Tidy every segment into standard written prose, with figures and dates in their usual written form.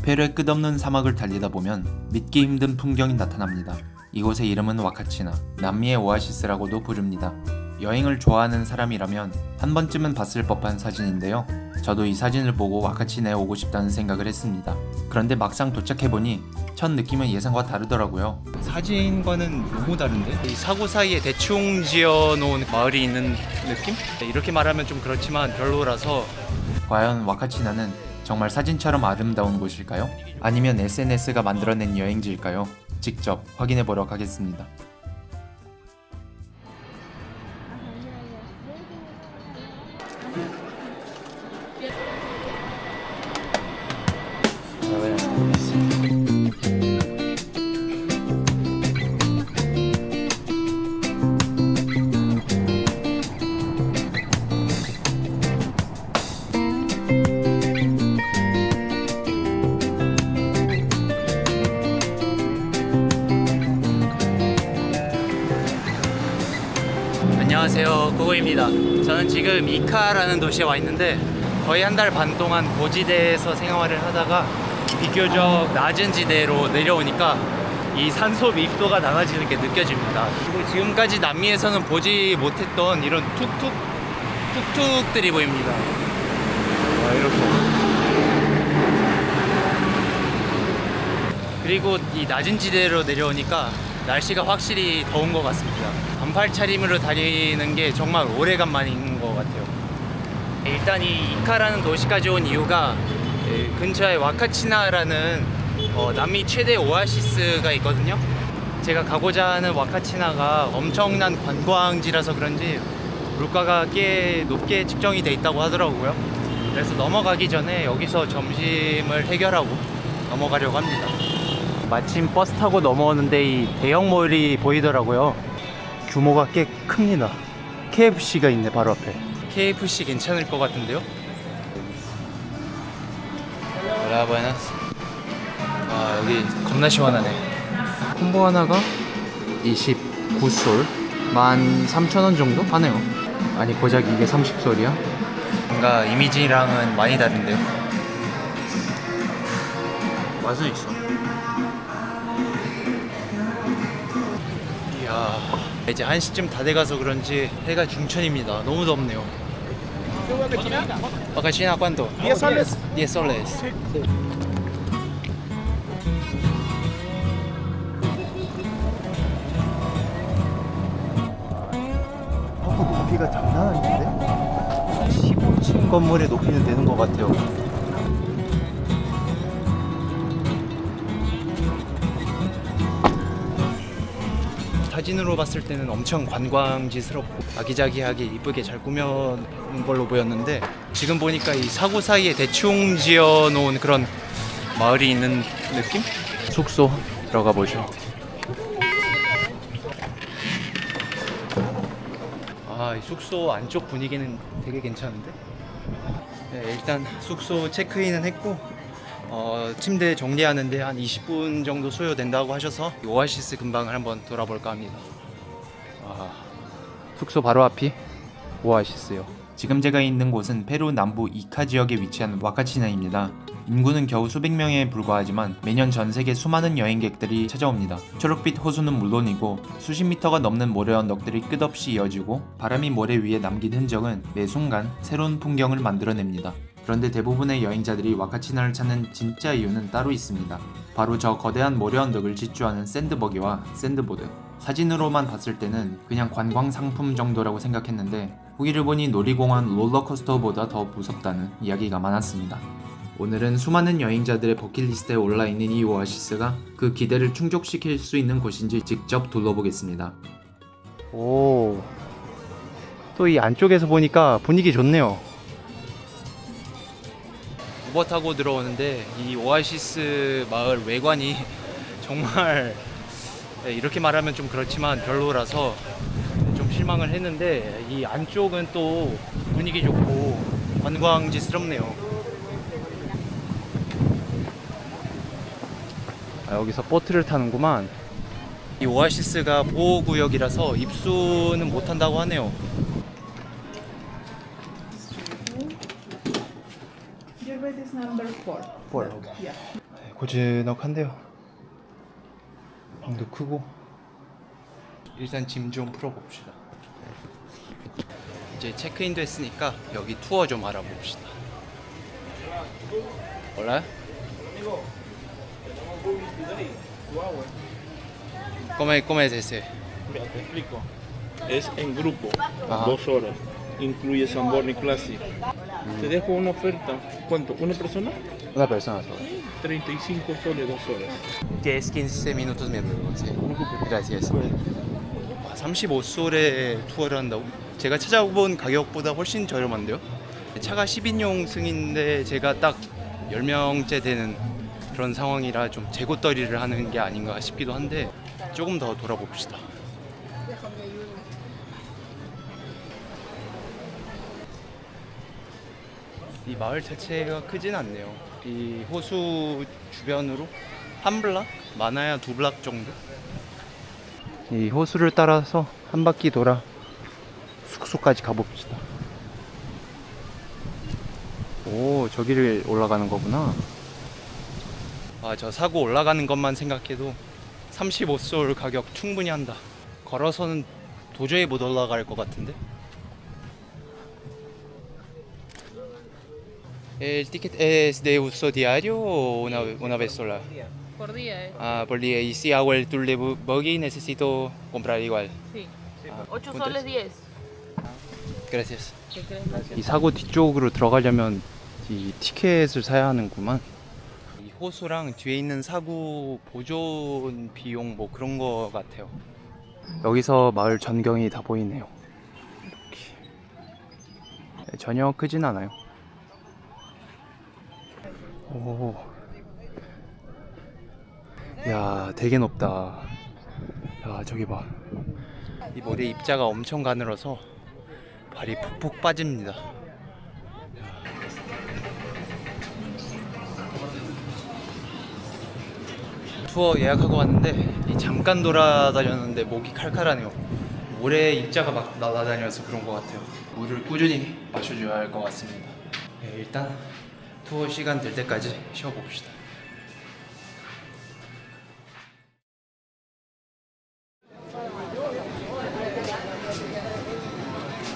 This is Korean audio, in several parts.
페루의 끝없는 사막을 달리다 보면 믿기 힘든 풍경이 나타납니다. 이곳의 이름은 와카치나, 남미의 오아시스라고도 부릅니다. 여행을 좋아하는 사람이라면 한 번쯤은 봤을 법한 사진인데요. 저도 이 사진을 보고 와카치나에 오고 싶다는 생각을 했습니다. 그런데 막상 도착해보니 첫 느낌은 예상과 다르더라고요. 사진과는 너무 다른데? 이 사고 사이에 대충 지어놓은 마을이 있는 느낌? 이렇게 말하면 좀 그렇지만 별로라서. 과연 와카치나는 정말 사진처럼 아름다운 곳일까요? 아니면 SNS가 만들어낸 여행지일까요? 직접 확인해보러 가겠습니다. 안녕하세요, 고고입니다. 저는 지금 이카라는 도시에 와 있는데 거의 한 달 반 동안 고지대에서 생활을 하다가 비교적 낮은 지대로 내려오니까 이 산소 밀도가 낮아지는 게 느껴집니다. 그리고 지금까지 남미에서는 보지 못했던 이런 툭툭들이 보입니다. 이렇게. 그리고 이 낮은 지대로 내려오니까 날씨가 확실히 더운 것 같습니다. 반팔 차림으로 다니는 게 정말 오래간만인 것 같아요. 일단 이 이카라는 도시까지 온 이유가 근처에 와카치나라는 남미 최대 오아시스가 있거든요. 제가 가고자 하는 와카치나가 엄청난 관광지라서 그런지 물가가 꽤 높게 측정이 돼 있다고 하더라고요. 그래서 넘어가기 전에 여기서 점심을 해결하고 넘어가려고 합니다. 마침 버스 타고 넘어오는데 이 대형몰이 보이더라고요. 규모가 꽤 큽니다. KFC가 있네 바로 앞에. KFC 괜찮을 것 같은데요? Hola, buenas. 아, 여기 겁나 시원하네. 콤보 하나가 29솔 13,000원 정도 하네요. 아니 고작 이게 30솔이야? 뭔가 이미지랑은 많이 다른데요? 맛은 있어. 이야, 이제 1시쯤 다 돼가서 그런지 해가 중천입니다. 너무 덥네요. Vacaciones ¿cuánto? 10 soles. 10 soles. 높이가 장난 아닌데? 15층 건물의 높이는 되는 것 같아요. 사진으로 봤을 때는 엄청 관광지스럽고 아기자기하게 이쁘게 잘 꾸며놓은 걸로 보였는데 지금 보니까 이 사고 사이에 대충 지어놓은 그런 마을이 있는 느낌? 숙소 들어가 보죠. 아, 이 숙소 안쪽 분위기는 되게 괜찮은데? 네, 일단 숙소 체크인은 했고 침대 정리하는데 한 20분 정도 소요된다고 하셔서 오아시스 근방을 한번 돌아볼까 합니다. 숙소 바로 앞이 오아시스요. 지금 제가 있는 곳은 페루 남부 이카 지역에 위치한 와카치나입니다. 인구는 겨우 수백 명에 불과하지만 매년 전 세계 수많은 여행객들이 찾아옵니다. 초록빛 호수는 물론이고 수십 미터가 넘는 모래 언덕들이 끝없이 이어지고 바람이 모래 위에 남긴 흔적은 매 순간 새로운 풍경을 만들어냅니다. 그런데 대부분의 여행자들이 와카치나를 찾는 진짜 이유는 따로 있습니다. 바로 저 거대한 모래 언덕을 질주하는 샌드버기와 샌드보드. 사진으로만 봤을 때는 그냥 관광 상품 정도라고 생각했는데 후기를 보니 놀이공원 롤러코스터보다 더 무섭다는 이야기가 많았습니다. 오늘은 수많은 여행자들의 버킷리스트에 올라있는 이 오아시스가 그 기대를 충족시킬 수 있는 곳인지 직접 둘러보겠습니다. 오, 또 이 안쪽에서 보니까 분위기 좋네요. 우버 타고 들어오는데 이 오아시스 마을 외관이 정말 이렇게 말하면 좀 그렇지만 별로라서 좀 실망을 했는데 이 안쪽은 또 분위기 좋고 관광지스럽네요. 여기서 보트를 타는구만. 이 오아시스가 보호구역이라서 입수는 못한다고 하네요. Your bed is number 4. 4. Yeah. 고즈넉한데요. 방도 크고. 일단 짐 좀 풀어봅시다. 이제 체크인도 했으니까 여기 투어 좀 알아봅시다. Hola. ¿Cómo es ese? Mira, te explico. Es en grupo, Ajá. 2 horas. Incluye Sanborni Classic. Te dejo una oferta. ¿Cuánto? ¿Una persona? Una persona sola. 35 soles, 2 horas. 15 minutos menos. Gracias. 35솔에 투어를 한다고? 제가 찾아본 가격보다 훨씬 저렴한데요? 차가 10인용 승인데 제가 딱 10명째 되는 그런 상황이라 좀 재고떨이를 하는 게 아닌가 싶기도 한데 조금 더 돌아봅시다. 이 마을 자체가 크진 않네요. 이 호수 주변으로 한 블락? 많아야 2블락 정도? 이 호수를 따라서 한 바퀴 돌아 숙소까지 가봅시다. 오, 저기를 올라가는 거구나. 아, 저 사고 올라가는 것만 생각해도 35솔 가격 충분히 한다. 걸어서는 도저히 못 올라갈 것 같은데. El ticket es de uso diario o una vez sola? Por día, ¿eh? Ah, por día. Y si hago el tour de buggy necesito comprar igual. Sí. Ah, 8 ¿cuánto soles es? 10. Gracias. ¿Qué crees? 이 사고 뒤쪽으로 들어가려면 이 티켓을 사야 하는구만. 이 호수랑 뒤에 있는 사고 보존 비용 뭐 그런 거 같아요. 여기서 마을 전경이 다 보이네요. 이렇게. 네, 전혀 크진 않아요. 오. 야, 되게 높다. 야, 저기 봐. 이 모래 입자가 엄청 가늘어서 발이 푹푹 빠집니다. 투어 예약하고 왔는데 잠깐 돌아다녔는데 목이 칼칼하네요. 모래 입자가 막 날아다녀서 그런 것 같아요. 물을 꾸준히 마셔줘야 할 것 같습니다. 네, 일단 투어 시간 될 때까지 쉬어봅시다.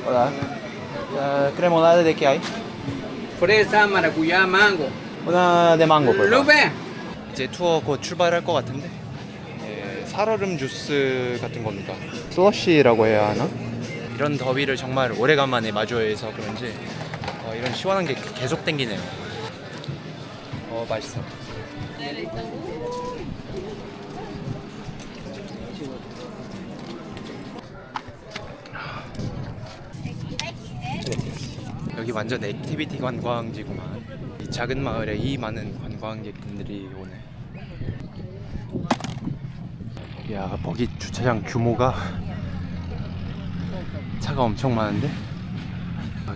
Hola. ¿Cremolada de qué hay? Fresa, maracuyá, mango. Una de mango, por favor. Lupe. 이제 투어 곧 출발할 것 같은데 살얼음 주스 같은 겁니다. 슬러시라고 해야 하나? 이런 더위를 정말 오래간만에 마주해서 그런지 이런 시원한 게 계속 땡기네요. 맛있어. 여기 완전 액티비티 관광지구만. 이 작은 마을에 이 많은 관광객분들이 오네. 야, 거기 주차장 규모가 차가 엄청 많은데?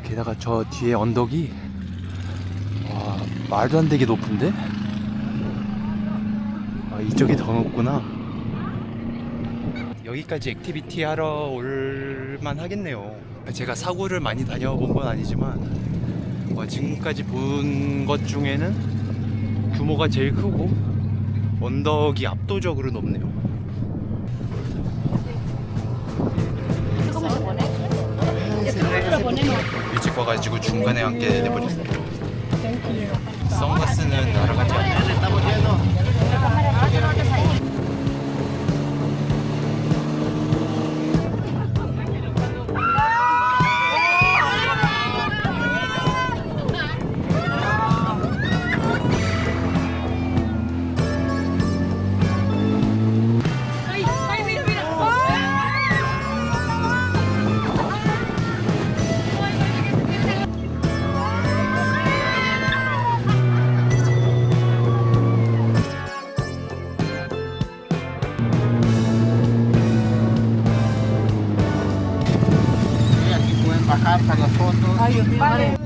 게다가 저 뒤에 언덕이 와, 말도 안 되게 높은데? 이쪽이 더 높구나. 여기까지 액티비티 하러 올만 하겠네요. 제가 사고를 많이 다녀본 건 아니지만 지금까지 본 것 중에는 규모가 제일 크고 언덕이 압도적으로 높네요. 일찍 와가지고 중간에 앉게 돼버렸어요. 선글라스는 날아가지 않네. ¡Ay, mira, mira! Aquí pueden bajar para las fotos. Ay, Dios mío, vale.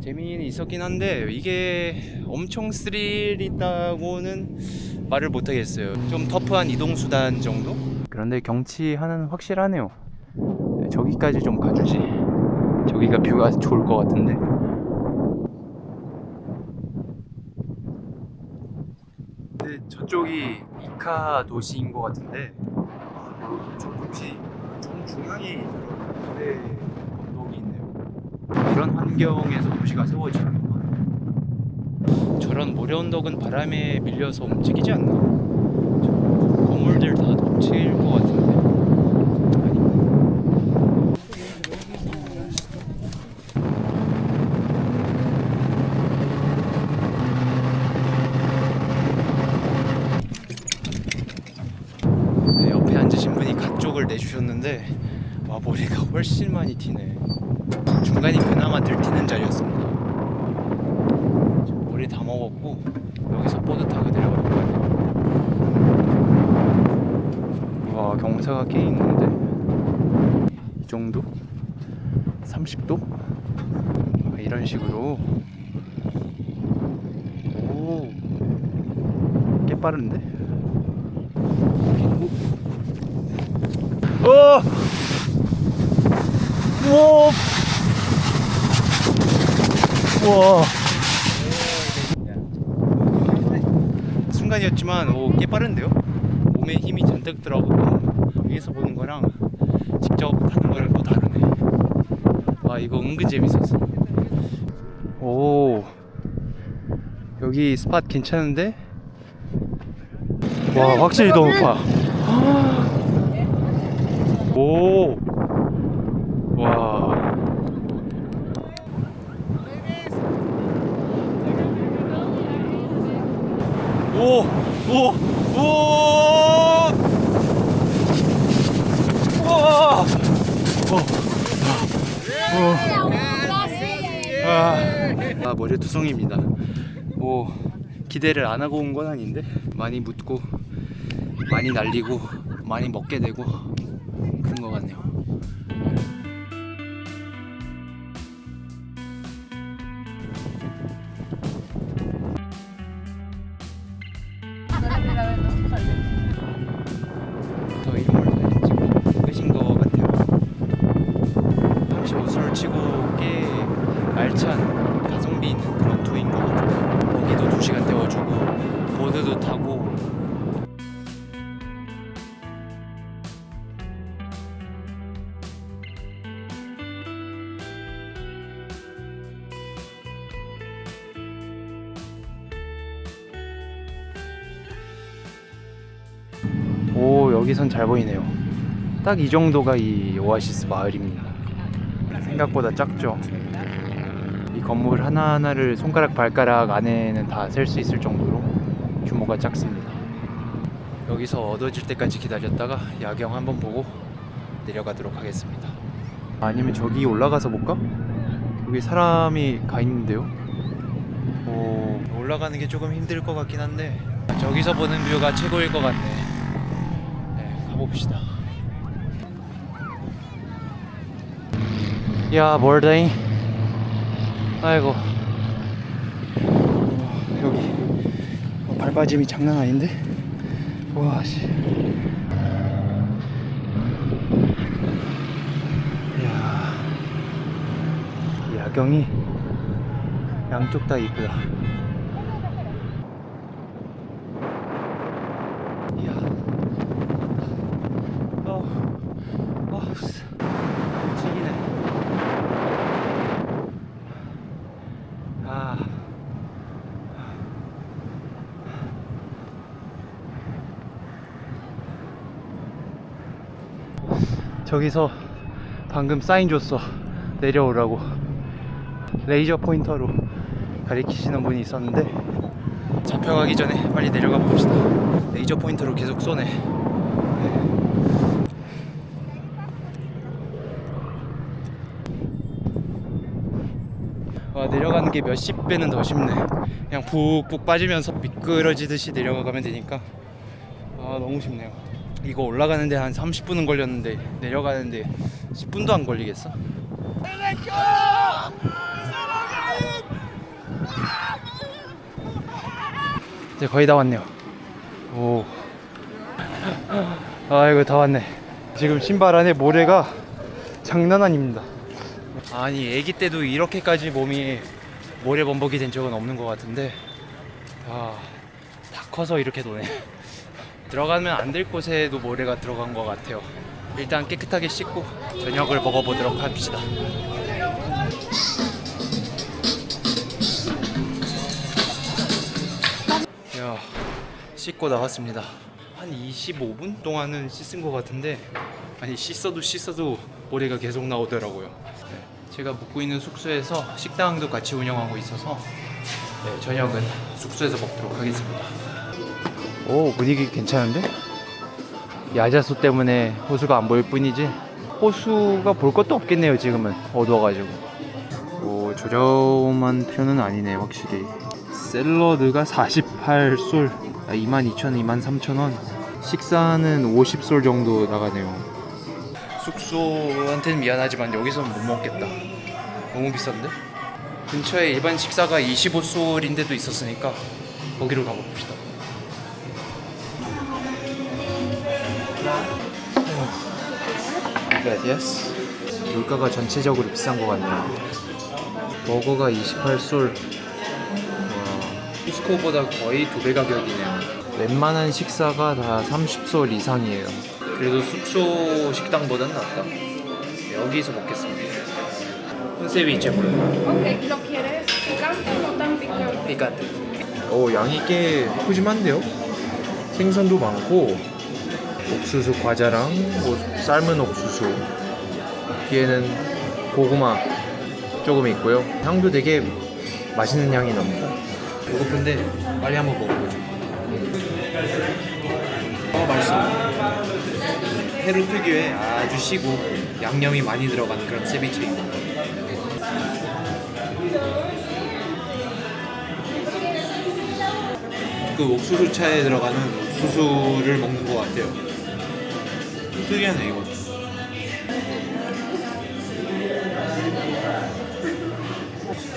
재미는 있었긴 한데 이게 엄청 스릴 있다고는 말을 못하겠어요. 좀 터프한 이동수단 정도? 그런데 경치 하나는 확실하네요. 저기까지 좀 가주지. 저기가 뷰가 좋을 것 같은데. 근데 저쪽이 이카 도시인 것 같은데, 저 도시 정중앙에 모래 언덕이 있네요. 이런 환경에서 도시가 세워지는구만. 저런 모래 언덕은 바람에 밀려서 움직이지 않나? 건물들 다 덮칠 것 같은데. 네, 옆에 앉으신 분이 가쪽을 내주셨는데, 와, 머리가 훨씬 많이 튀네. 중간이 그나마 덜 튀는 자리였습니다. 머리 다 먹었고 여기서 보드 타고 내려갈 거예요. 와, 경사가 꽤 있는데 이 정도? 30도? 이런 식으로. 오, 꽤 빠른데? 오! 우와! 우와! 순간이었지만 꽤 빠른데요? 몸에 힘이 잔뜩 들어가고 위에서 보는 거랑 직접 타는 거랑 또 다르네. 와, 이거 은근 재밌었어. 오, 여기 스팟 괜찮은데? 와, 확실히 더 높아. 오, 와. 오, 오, 오, 와, 모래투성입니다. 뭐 기대를 안 하고 온 건 아닌데 많이 묻고 많이 날리고 많이 먹게 되고 그런 것 같네요. 더 이름을 알겠지만 끝인 것 같아요. 잠시 웃음을 치고 꽤 알찬 가성비 있는 그런 투어인 것 같아요. 거기도 2시간 태워주고 보드도 타고. 오, 여기선 잘 보이네요. 딱 이 정도가 이 오아시스 마을입니다. 생각보다 작죠. 이 건물 하나하나를 손가락 발가락 안에는 다 셀 수 있을 정도로 규모가 작습니다. 여기서 어두워질 때까지 기다렸다가 야경 한번 보고 내려가도록 하겠습니다. 아니면 저기 올라가서 볼까? 여기 사람이 가 있는데요. 오, 올라가는 게 조금 힘들 것 같긴 한데 저기서 보는 뷰가 최고일 것 같네. 네, 가봅시다. 야, 멀다잉. 아이고, 여기 발빠짐이 장난 아닌데? 와, 씨. 이야, 야경이 양쪽 다 이쁘다. 이야, 미치기네. 저기서 방금 사인 줬어. 내려오라고. 레이저 포인터로 가리키시는 분이 있었는데 잡혀가기 전에 빨리 내려가 봅시다. 레이저 포인터로 계속 쏘네. 와, 내려가는 게 몇십 배는 더 쉽네. 그냥 푹푹 빠지면서 미끄러지듯이 내려가면 되니까 너무 쉽네요. 이거 올라가는데 한 30분은 걸렸는데 내려가는데 10분도 안 걸리겠어? 이제 거의 다 왔네요. 오, 아이고, 다 왔네. 지금 신발 안에 모래가 장난 아닙니다. 아니 애기 때도 이렇게까지 몸이 모래 범벅이 된 적은 없는 것 같은데 다 커서 이렇게 노네. 들어가면 안 될 곳에도 모래가 들어간 것 같아요. 일단 깨끗하게 씻고 저녁을 먹어보도록 합시다. 야, 씻고 나왔습니다. 한 25분 동안은 씻은 것 같은데 아니 씻어도 모래가 계속 나오더라고요. 네, 제가 묵고 있는 숙소에서 식당도 같이 운영하고 있어서 네, 저녁은 숙소에서 먹도록 하겠습니다. 오, 분위기 괜찮은데? 야자수 때문에 호수가 안 보일 뿐이지 호수가 볼 것도 없겠네요. 지금은 어두워가지고. 오, 저렴한 편은 아니네 확실히. 샐러드가 48솔, 22,000원, 23,000원. 식사는 50솔 정도 나가네요. 숙소한테는 미안하지만 여기서는 못 먹겠다. 너무 비싼데? 근처에 일반 식사가 25솔인 데도 있었으니까 거기로 가봅시다. Gracias. 물가가 전체적으로 비싼 것 같네요. 버거가 28솔. 쿠스코보다 거의 2배 가격이네요. 웬만한 식사가 다 30솔 이상이에요. 그래도 숙소 식당보단 낫다. 여기서 먹겠습니다. Un ceviche, por favor. Ok, ¿lo quieres picante o no tan picante? Picante. 오, 양이 꽤 푸짐한데요? 생선도 많고 옥수수 과자랑 뭐 삶은 옥수수, 뒤에는 고구마 조금 있고요. 향도 되게 맛있는 향이 납니다. 배고픈데 빨리 한번 먹어보죠. 맛있어. 페루 특유의 아주 시고 양념이 많이 들어간 그런 세비체입니다. 그 옥수수 차에 들어가는 옥수수를 먹는 것 같아요. 특이하네 이거.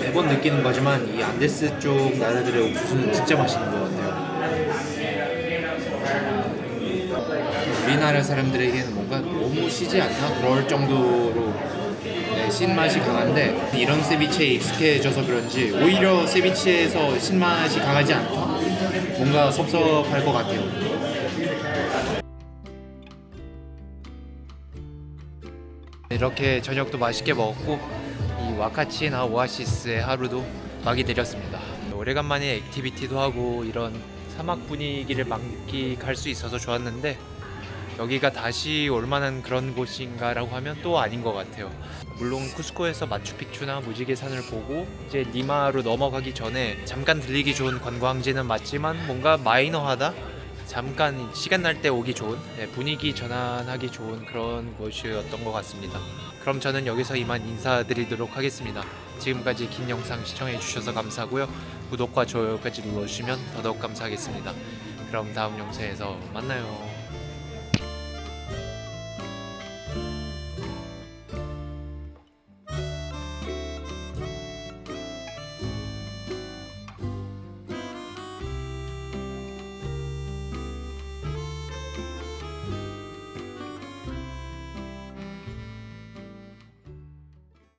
매번 느끼는 거지만 이 안데스 쪽 나라들의 옥수수는 진짜 맛있는 것 같아요. 우리나라 사람들에게는 뭔가 너무 시지 않나? 그럴 정도로 신맛이 강한데 이런 세비체에 익숙해져서 그런지 오히려 세비체에서 신맛이 강하지 않다? 뭔가 섭섭할 것 같아요. 이렇게 저녁도 맛있게 먹었고 이 와카치나 오아시스의 하루도 막이 내렸습니다. 오래간만에 액티비티도 하고 이런 사막 분위기를 만끽할 수 있어서 좋았는데 여기가 다시 올 만한 그런 곳인가라고 하면 또 아닌 것 같아요. 물론 쿠스코에서 마추픽추나 무지개산을 보고 이제 리마로 넘어가기 전에 잠깐 들리기 좋은 관광지는 맞지만 뭔가 마이너하다? 잠깐 시간 날 때 오기 좋은, 분위기 전환하기 좋은 그런 곳이었던 것 같습니다. 그럼 저는 여기서 이만 인사드리도록 하겠습니다. 지금까지 긴 영상 시청해주셔서 감사하고요. 구독과 좋아요까지 눌러주시면 더더욱 감사하겠습니다. 그럼 다음 영상에서 만나요.